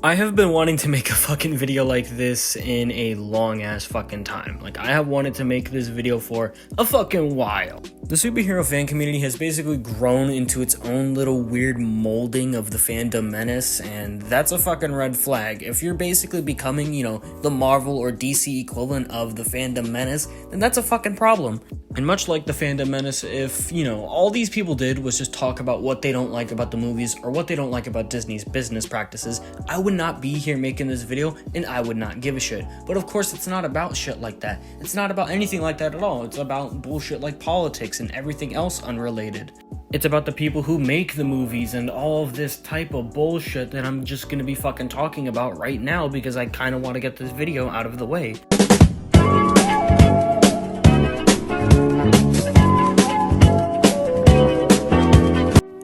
I have been wanting to make a fucking video like this in a long ass fucking time. Like, I have wanted to make this video for a fucking while. The superhero fan community has basically grown into its own little weird molding of the fandom menace, and that's a fucking red flag. If you're basically becoming, the Marvel or DC equivalent of the fandom menace, then that's a fucking problem. And much like the fandom menace, if, all these people did was just talk about what they don't like about the movies or what they don't like about Disney's business practices, I would not be here making this video and I would not give a shit. But of course, it's not about shit like that. It's not about anything like that at all. It's about bullshit like politics and everything else unrelated. It's about the people who make the movies and all of this type of bullshit that I'm just gonna be fucking talking about right now because I kind of want to get this video out of the way.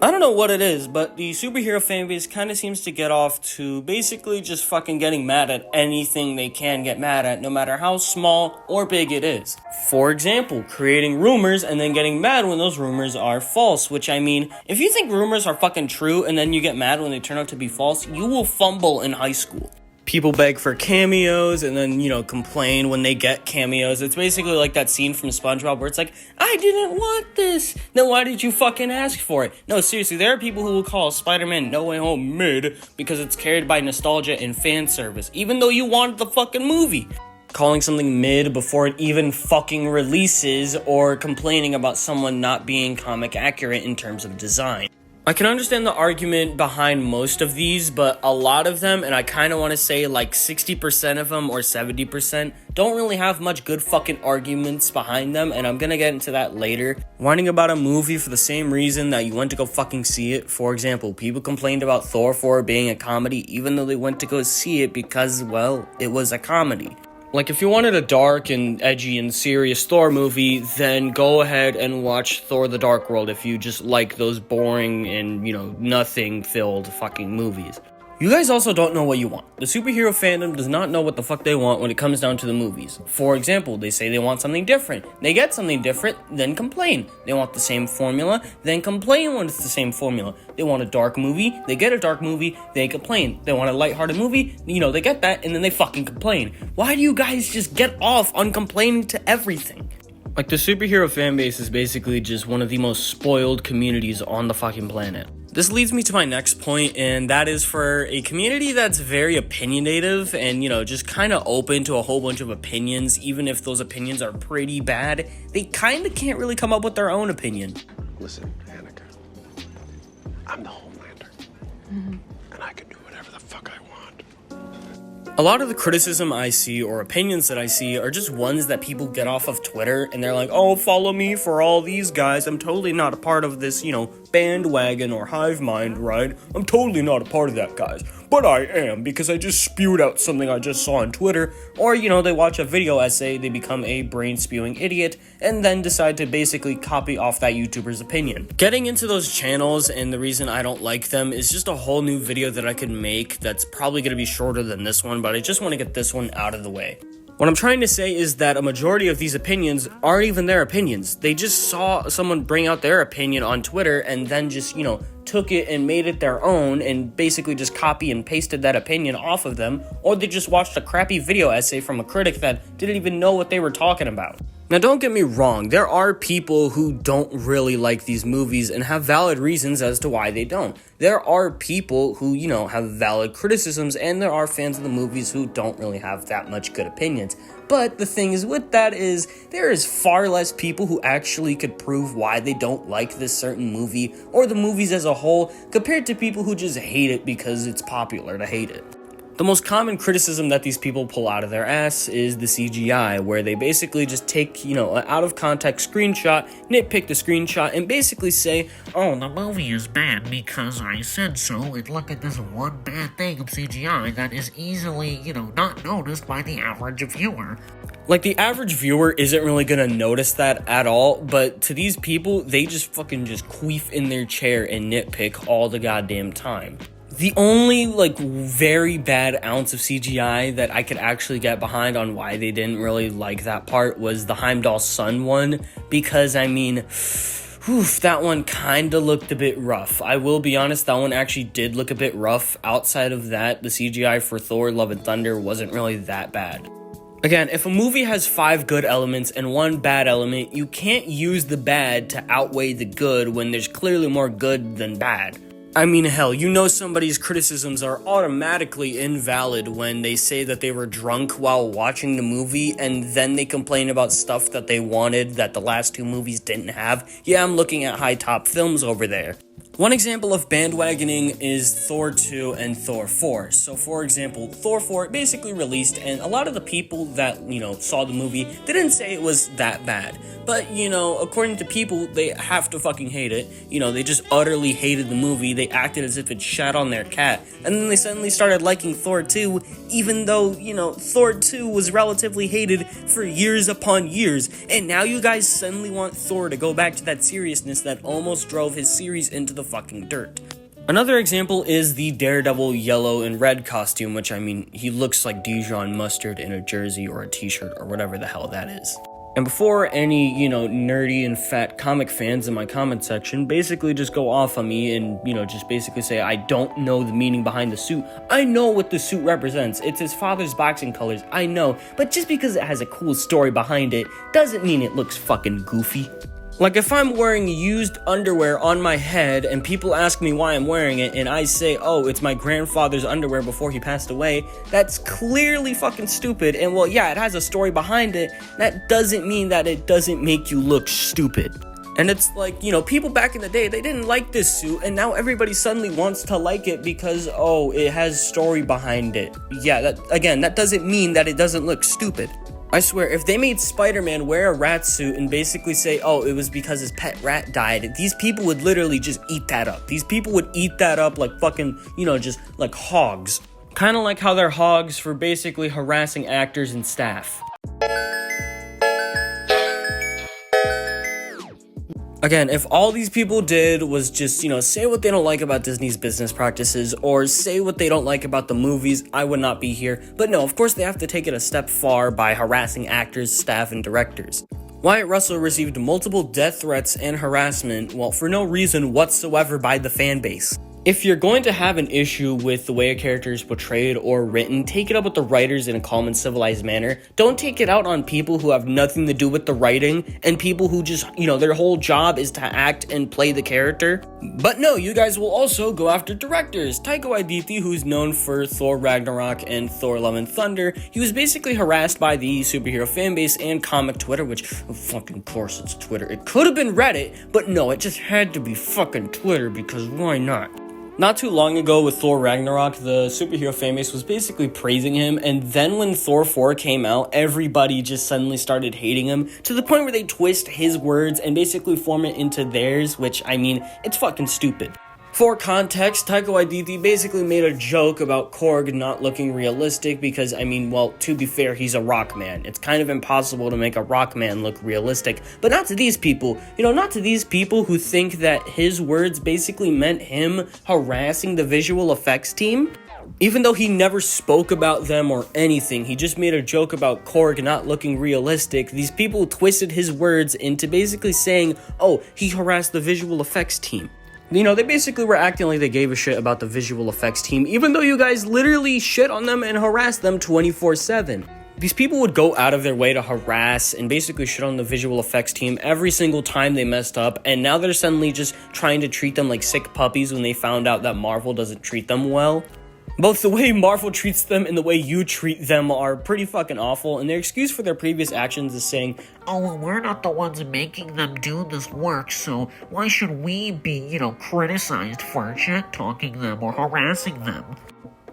I don't know what it is, but the superhero fanbase kind of seems to get off to basically just fucking getting mad at anything they can get mad at, no matter how small or big it is. For example, creating rumors and then getting mad when those rumors are false, which I mean, if you think rumors are fucking true and then you get mad when they turn out to be false, you will fumble in high school. People beg for cameos and then, complain when they get cameos. It's basically like that scene from SpongeBob where it's like, I didn't want this. Then why did you fucking ask for it? No, seriously, there are people who will call Spider-Man No Way Home mid because it's carried by nostalgia and fan service, even though you wanted the fucking movie. Calling something mid before it even fucking releases, or complaining about someone not being comic accurate in terms of design. I can understand the argument behind most of these, but a lot of them, and I kind of want to say like 60% of them or 70%, don't really have much good fucking arguments behind them, and I'm gonna get into that later. Whining about a movie for the same reason that you went to go fucking see it. For example, people complained about Thor 4 being a comedy, even though they went to go see it because, well, it was a comedy. Like, if you wanted a dark and edgy and serious Thor movie, then go ahead and watch Thor: The Dark World if you just like those boring and, nothing-filled fucking movies. You guys also don't know what you want. The superhero fandom does not know what the fuck they want when it comes down to the movies. For example, they say they want something different. They get something different, then complain. They want the same formula, then complain when it's the same formula. They want a dark movie, they get a dark movie, they complain. They want a lighthearted movie, they get that, and then they fucking complain. Why do you guys just get off on complaining to everything? Like, the superhero fanbase is basically just one of the most spoiled communities on the fucking planet. This leads me to my next point, and that is for a community that's very opinionative and, just kind of open to a whole bunch of opinions, even if those opinions are pretty bad, they kind of can't really come up with their own opinion. Listen, Annika, I'm the Homelander, and I can do whatever the fuck I want. A lot of the criticism I see or opinions that I see are just ones that people get off of Twitter, and they're like, oh, follow me for all these guys. I'm totally not a part of this, bandwagon or hive mind, right? I'm totally not a part of that, guys. But I am, because I just spewed out something I just saw on Twitter. Or, they watch a video essay, they become a brain-spewing idiot, and then decide to basically copy off that YouTuber's opinion. Getting into those channels, and the reason I don't like them, is just a whole new video that I could make that's probably going to be shorter than this one, but I just want to get this one out of the way. What I'm trying to say is that a majority of these opinions aren't even their opinions. They just saw someone bring out their opinion on Twitter and then just, took it and made it their own and basically just copy and pasted that opinion off of them, or they just watched a crappy video essay from a critic that didn't even know what they were talking about. Now, don't get me wrong, there are people who don't really like these movies and have valid reasons as to why they don't. There are people who, have valid criticisms, and there are fans of the movies who don't really have that much good opinions. But the thing is with that is, there is far less people who actually could prove why they don't like this certain movie, or the movies as a whole, compared to people who just hate it because it's popular to hate it. The most common criticism that these people pull out of their ass is the CGI, where they basically just take, an out-of-context screenshot, nitpick the screenshot, and basically say, oh, the movie is bad because I said so, and look at this one bad thing of CGI that is easily, not noticed by the average viewer. Like, the average viewer isn't really gonna notice that at all, but to these people, they just fucking just queef in their chair and nitpick all the goddamn time. The only, very bad ounce of CGI that I could actually get behind on why they didn't really like that part was the Heimdall's son one, because, Oof, that one kinda looked a bit rough. I will be honest, that one actually did look a bit rough. Outside of that, the CGI for Thor Love and Thunder wasn't really that bad. Again, if a movie has 5 good elements and 1 bad element, you can't use the bad to outweigh the good when there's clearly more good than bad. I mean, hell, you know somebody's criticisms are automatically invalid when they say that they were drunk while watching the movie and then they complain about stuff that they wanted that the last 2 movies didn't have. Yeah, I'm looking at high top films over there. One example of bandwagoning is Thor 2 and Thor 4. So, for example, Thor 4 basically released, and a lot of the people that, saw the movie didn't say it was that bad. But, according to people, they have to fucking hate it. They just utterly hated the movie. They acted as if it shat on their cat. And then they suddenly started liking Thor 2, even though, Thor 2 was relatively hated for years upon years. And now you guys suddenly want Thor to go back to that seriousness that almost drove his series into the fucking dirt. Another example is the Daredevil yellow and red costume, which he looks like Dijon mustard in a jersey or a t-shirt or whatever the hell that is. And before any, nerdy and fat comic fans in my comment section basically just go off on me and, just basically say I don't know the meaning behind the suit. I know what the suit represents. It's his father's boxing colors, I know. But just because it has a cool story behind it doesn't mean it looks fucking goofy. Like, if I'm wearing used underwear on my head and people ask me why I'm wearing it and I say, oh, it's my grandfather's underwear before he passed away, that's clearly fucking stupid. And well, yeah, it has a story behind it. That doesn't mean that it doesn't make you look stupid. And it's like, people back in the day, they didn't like this suit, and now everybody suddenly wants to like it because, oh, it has story behind it. Yeah, that doesn't mean that it doesn't look stupid. I swear, if they made Spider-Man wear a rat suit and basically say, oh, it was because his pet rat died, these people would literally just eat that up. These people would eat that up like fucking, just like hogs. Kind of like how they're hogs for basically harassing actors and staff. Again, if all these people did was just, say what they don't like about Disney's business practices or say what they don't like about the movies, I would not be here. But no, of course they have to take it a step far by harassing actors, staff, and directors. Wyatt Russell received multiple death threats and harassment, well, for no reason whatsoever by the fan base. If you're going to have an issue with the way a character is portrayed or written, take it up with the writers in a calm and civilized manner. Don't take it out on people who have nothing to do with the writing and people who just, their whole job is to act and play the character. But no, you guys will also go after directors. Taika Waititi, who's known for Thor Ragnarok and Thor Love and Thunder, he was basically harassed by the Superhero Fanbase and comic Twitter, which, fucking course it's Twitter. It could have been Reddit, but no, it just had to be fucking Twitter because why not? Not too long ago with Thor Ragnarok, the Superhero Fanbase was basically praising him, and then when Thor 4 came out, everybody just suddenly started hating him, to the point where they twist his words and basically form it into theirs, which, it's fucking stupid. For context, Taika Waititi basically made a joke about Korg not looking realistic because, to be fair, he's a rock man. It's kind of impossible to make a rock man look realistic, but not to these people. Not to these people who think that his words basically meant him harassing the visual effects team. Even though he never spoke about them or anything, he just made a joke about Korg not looking realistic. These people twisted his words into basically saying, oh, he harassed the visual effects team. They basically were acting like they gave a shit about the visual effects team, even though you guys literally shit on them and harass them 24/7. These people would go out of their way to harass and basically shit on the visual effects team every single time they messed up, and now they're suddenly just trying to treat them like sick puppies when they found out that Marvel doesn't treat them well. Both the way Marvel treats them and the way you treat them are pretty fucking awful, and their excuse for their previous actions is saying, oh, well, we're not the ones making them do this work, so why should we be, criticized for shit-talking them or harassing them?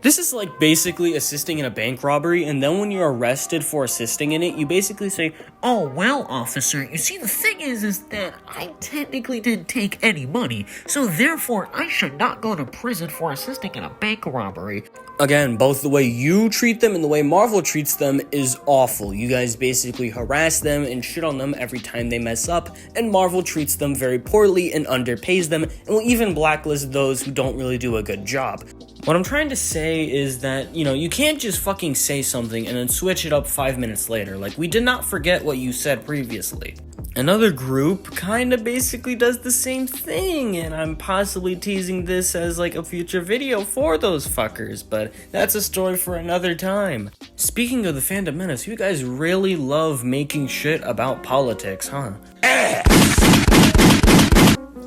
This is like basically assisting in a bank robbery, and then when you're arrested for assisting in it, you basically say, oh, well, officer, you see, the thing is that I technically didn't take any money, so therefore I should not go to prison for assisting in a bank robbery. Again, both the way you treat them and the way Marvel treats them is awful. You guys basically harass them and shit on them every time they mess up, and Marvel treats them very poorly and underpays them, and will even blacklist those who don't really do a good job. What I'm trying to say is that, you can't just fucking say something and then switch it up 5 minutes later. Like, we did not forget what you said previously. Another group kinda basically does the same thing, and I'm possibly teasing this as like a future video for those fuckers, but that's a story for another time. Speaking of the fandom menace, you guys really love making shit about politics, huh?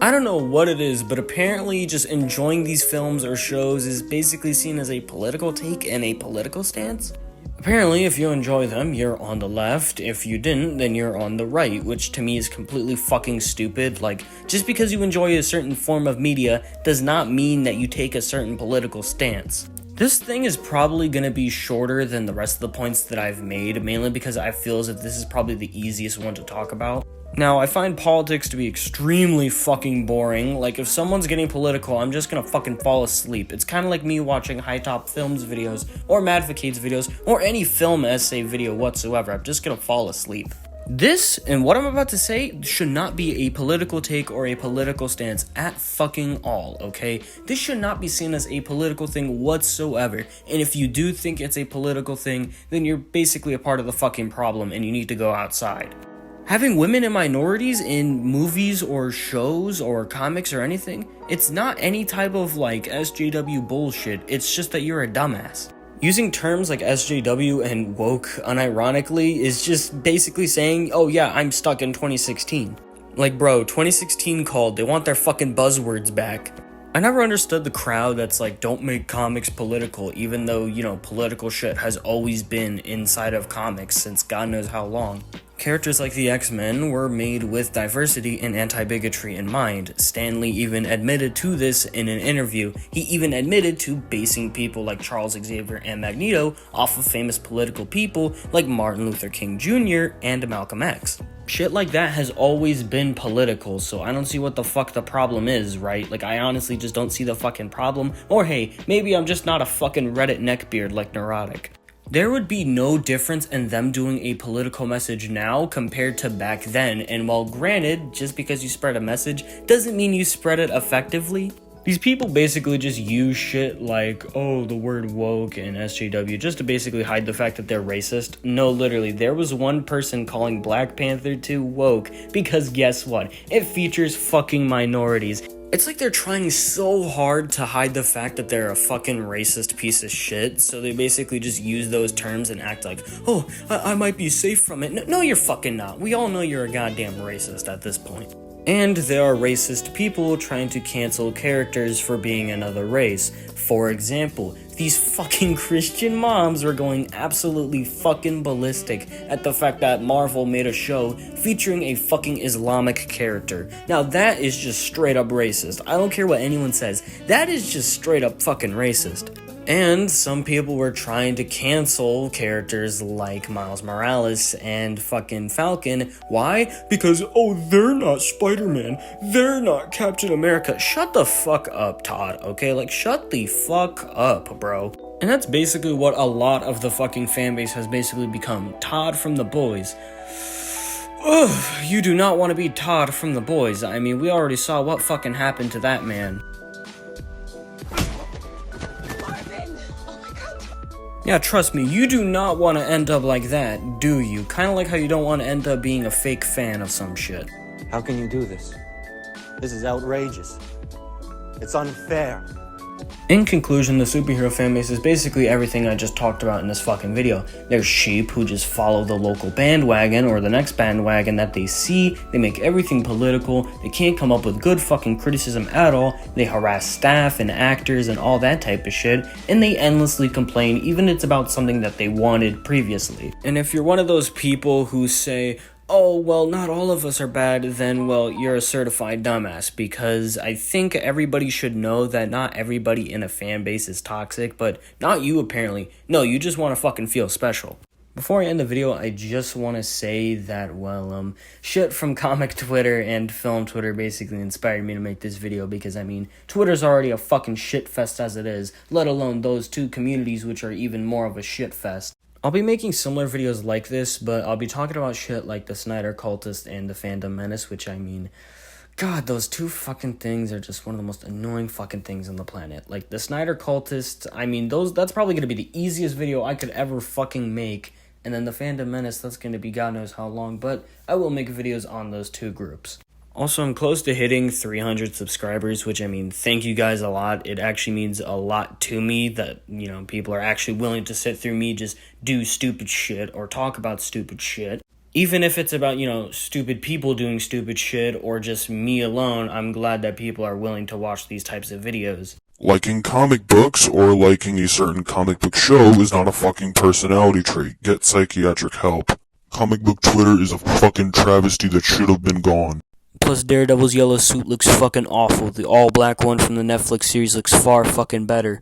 I don't know what it is, but apparently just enjoying these films or shows is basically seen as a political take and a political stance. Apparently, if you enjoy them, you're on the left. If you didn't, then you're on the right, which to me is completely fucking stupid. Like, just because you enjoy a certain form of media does not mean that you take a certain political stance. This thing is probably gonna be shorter than the rest of the points that I've made, mainly because I feel as if this is probably the easiest one to talk about. Now, I find politics to be extremely fucking boring. Like, if someone's getting political, I'm just gonna fucking fall asleep. It's kind of like me watching High Top Films videos, or Madvocates videos, or any film essay video whatsoever. I'm just gonna fall asleep. This, and what I'm about to say, should not be a political take or a political stance at fucking all, okay? This should not be seen as a political thing whatsoever, and if you do think it's a political thing, then you're basically a part of the fucking problem and you need to go outside. Having women and minorities in movies or shows or comics or anything, it's not any type of like SJW bullshit, it's just that you're a dumbass. Using terms like SJW and woke unironically is just basically saying, oh yeah, I'm stuck in 2016. Like bro, 2016 called, they want their fucking buzzwords back. I never understood the crowd that's like, don't make comics political, even though, you know, political shit has always been inside of comics since God knows how long. Characters like the X-Men were made with diversity and anti-bigotry in mind. Stan Lee even admitted to this in an interview. He even admitted to basing people like Charles Xavier and Magneto off of famous political people like Martin Luther King Jr. and Malcolm X. Shit like that has always been political, so I don't see what the fuck the problem is, right? Like, I honestly just don't see the fucking problem. Or hey, maybe I'm just not a fucking Reddit neckbeard like Neurotic. There would be no difference in them doing a political message now compared to back then, and while granted, just because you spread a message doesn't mean you spread it effectively. These people basically just use shit like, oh, the word woke and SJW just to basically hide the fact that they're racist. No, literally, there was one person calling Black Panther 2 woke because guess what? It features fucking minorities. It's like they're trying so hard to hide the fact that they're a fucking racist piece of shit, so they basically just use those terms and act like, oh, I might be safe from it. No, you're fucking not. We all know you're a goddamn racist at this point. And there are racist people trying to cancel characters for being another race. For example, these fucking Christian moms were going absolutely fucking ballistic at the fact that Marvel made a show featuring a fucking Islamic character. Now that is just straight up racist. I don't care what anyone says. That is just straight up fucking racist. And some people were trying to cancel characters like Miles Morales and fucking Falcon. Why? Because, oh, they're not Spider-Man. They're not Captain America. Shut the fuck up, Todd, okay? Like, shut the fuck up, bro. And that's basically what a lot of the fucking fanbase has basically become. Todd from The Boys. Ugh, you do not want to be Todd from The Boys. I mean, we already saw what fucking happened to that man. Yeah, trust me, you do not want to end up like that, do you? Kind of like how you don't want to end up being a fake fan of some shit. How can you do this? This is outrageous. It's unfair. In conclusion, the superhero fanbase is basically everything I just talked about in this fucking video. They're sheep who just follow the local bandwagon or the next bandwagon that they see. They make everything political. They can't come up with good fucking criticism at all. They harass staff and actors and all that type of shit. And they endlessly complain even if it's about something that they wanted previously. And if you're one of those people who say, oh, well, not all of us are bad, then, well, you're a certified dumbass, because I think everybody should know that not everybody in a fan base is toxic, but not you, apparently. No, you just want to fucking feel special. Before I end the video, I just want to say that, well, shit from comic Twitter and film Twitter basically inspired me to make this video, because, I mean, Twitter's already a fucking shit fest as it is, let alone those two communities which are even more of a shit fest. I'll be making similar videos like this, but I'll be talking about shit like the Snyder Cultist and the Fandom Menace, which, I mean, God, those two fucking things are just one of the most annoying fucking things on the planet. Like, the Snyder Cultist, I mean, that's probably going to be the easiest video I could ever fucking make And then the Fandom Menace, that's going to be God knows how long, but I will make videos on those two groups. Also, I'm close to hitting 300 subscribers, which, I mean, thank you guys a lot. It actually means a lot to me that, you know, people are actually willing to sit through me just do stupid shit or talk about stupid shit. Even if it's about, you know, stupid people doing stupid shit or just me alone, I'm glad that people are willing to watch these types of videos. Liking comic books or liking a certain comic book show is not a fucking personality trait. Get psychiatric help. Comic book Twitter is a fucking travesty that should have been gone. Plus, Daredevil's yellow suit looks fucking awful. The all-black one from the Netflix series looks far fucking better.